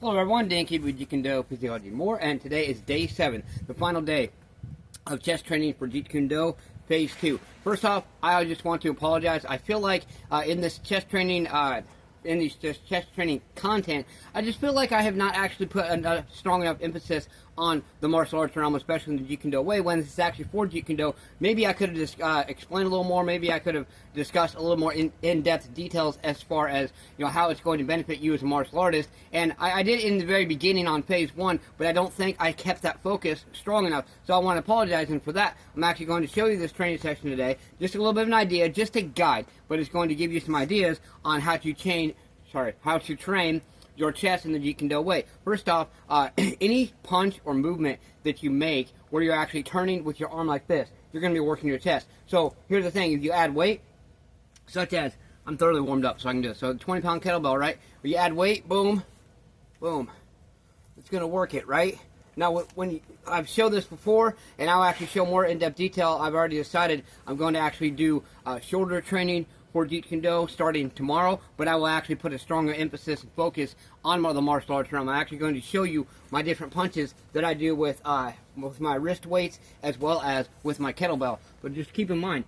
Hello everyone, Dan Keep with Jeet Kune Physiology More, and today is day 7, the final day of chest training for Jeet Kune Phase 2. First off, I just want to apologize. I feel like in this chest training content, I just feel like I have not actually put a strong enough emphasis on the martial arts realm, especially in the Jeet Kune way, when this is actually for Jeet Kune. Maybe I could have just explained a little more, maybe I could have discussed a little more in-depth details as far as, you know, how it's going to benefit you as a martial artist. And I did in the very beginning on Phase 1, but I don't think I kept that focus strong enough. So I want to apologize, and for that, I'm actually going to show you this training session today. Just a little bit of an idea, just a guide, but it's going to give you some ideas on how to train your chest in the Jeet Kune way. First off, any punch or movement that you make where you're actually turning with your arm like this, you're going to be working your chest. So here's the thing, if you add weight, such as, I'm thoroughly warmed up so I can do it. So 20-pound kettlebell, right? Where you add weight, boom, boom. It's going to work it, right? Now, I've showed this before, and I'll actually show more in-depth detail. I've already decided I'm going to actually do shoulder training for Jeet Kune starting tomorrow, but I will actually put a stronger emphasis and focus on the martial arts realm. I'm actually going to show you my different punches that I do with my wrist weights as well as with my kettlebell. But just keep in mind,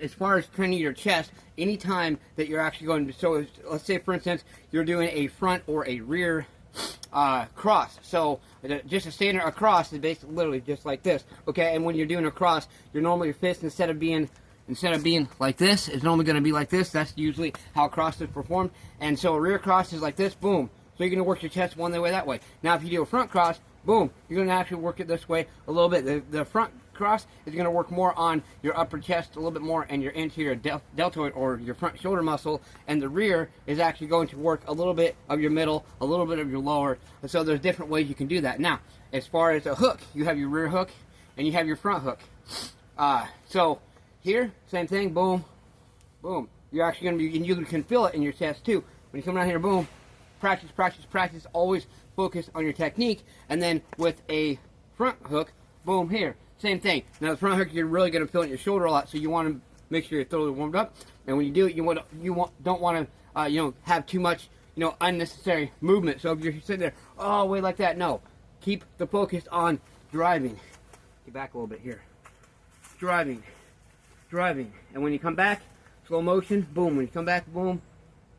as far as training your chest, anytime that you're actually going to, so let's say for instance, you're doing a front or a rear cross. So just a standard cross is basically literally just like this, okay? And when you're doing a cross, you're normally your fist, instead of being like this, it's normally going to be like this. That's usually how a cross is performed. And so a rear cross is like this, boom. So you're going to work your chest one way that way. Now if you do a front cross, boom, you're going to actually work it this way a little bit. The front cross is going to work more on your upper chest a little bit more and your anterior deltoid or your front shoulder muscle, and the rear is actually going to work a little bit of your middle, a little bit of your lower. And so there's different ways you can do that. Now, as far as a hook, you have your rear hook and you have your front hook. So here, same thing, boom, boom. You're actually going to be, and you can feel it in your chest too. When you come down here, boom, practice, practice, practice. Always focus on your technique. And then with a front hook, boom, here, same thing. Now the front hook, you're really going to feel it in your shoulder a lot, so you want to make sure you're thoroughly warmed up. And when you do it, don't want to have too much unnecessary movement. So if you're sitting there, oh, wait, like that, no. Keep the focus on driving. Get back a little bit here. Driving. And when you come back, slow motion, boom. When you come back, boom,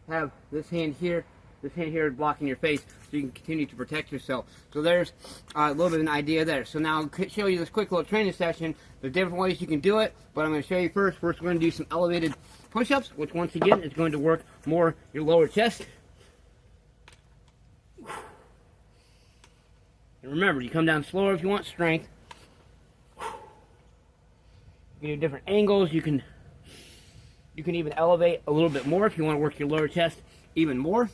have this hand here is blocking your face so you can continue to protect yourself. So there's a little bit of an idea there. So now I'll show you this quick little training session. There's different ways you can do it, but I'm going to show you first. First, we're going to do some elevated push-ups, which once again is going to work more your lower chest. And remember, you come down slower if you want strength. You can do different angles. You can even elevate a little bit more if you want to work your lower chest even more.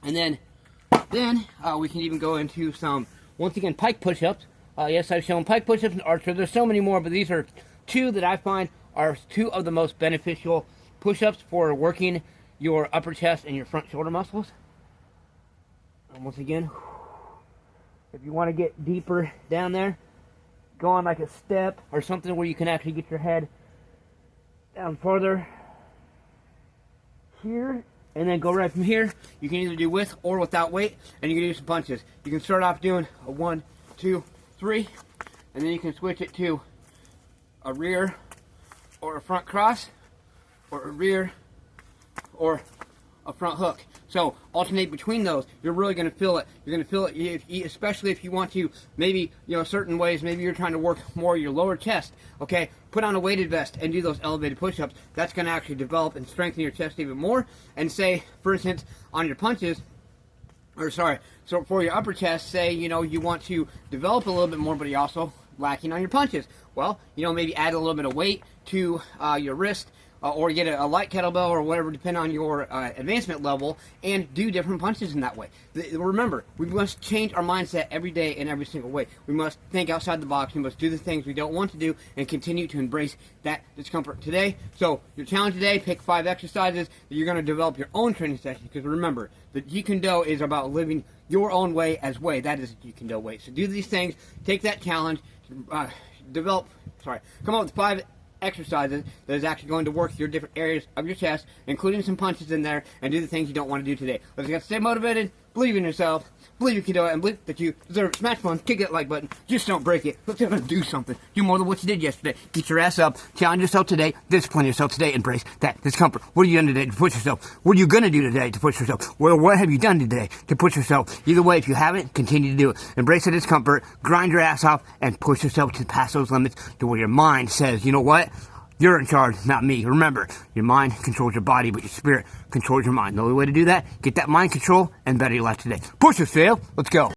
And then we can even go into some, once again, pike push-ups. Yes, I've shown pike push-ups and archer. There's so many more, but these are two that I find are two of the most beneficial push-ups for working your upper chest and your front shoulder muscles. And once again, if you want to get deeper down there, go on like a step or something where you can actually get your head down further here, and then go right from here. You can either do with or without weight, and you can do some punches. You can start off doing a 1, 2, 3, and then you can switch it to a rear or a front cross, or a rear or a front hook. So alternate between those. You're really going to feel it. You're going to feel it, especially if you want to, maybe, certain ways, maybe you're trying to work more your lower chest, okay? Put on a weighted vest and do those elevated push-ups. That's going to actually develop and strengthen your chest even more. And say, for instance, on your punches, so for your upper chest, say, you want to develop a little bit more, but you're also lacking on your punches. Well, maybe add a little bit of weight to your wrist, or get a light kettlebell or whatever, depending on your advancement level, and do different punches in that way. Remember, we must change our mindset every day in every single way. We must think outside the box. We must do the things we don't want to do and continue to embrace that discomfort today. So your challenge today, pick 5 exercises that you're going to develop your own training session, because remember, the Jeet Kune is about living your own way as way. That is the Jeet Kune way. So do these things, take that challenge, come up with 5 exercises that is actually going to work your different areas of your chest, including some punches in there, and do the things you don't want to do today. Let's get stay motivated, believe in yourself, believe you can do it, and believe that you deserve it. Smash fun, kick that like button, just don't break it. Let's do something. Do more than what you did yesterday. Get your ass up, challenge yourself today, discipline yourself today, embrace that discomfort. What are you done today to push yourself? What are you going to do today to push yourself? Well, what have you done today to push yourself? Either way, if you haven't, continue to do it. Embrace the discomfort, grind your ass off, and push yourself to pass those limits to where your mind says, you know what? You're in charge, not me. Remember, your mind controls your body, but your spirit controls your mind. The only way to do that, get that mind control and better your life today. Push yourself. Let's go.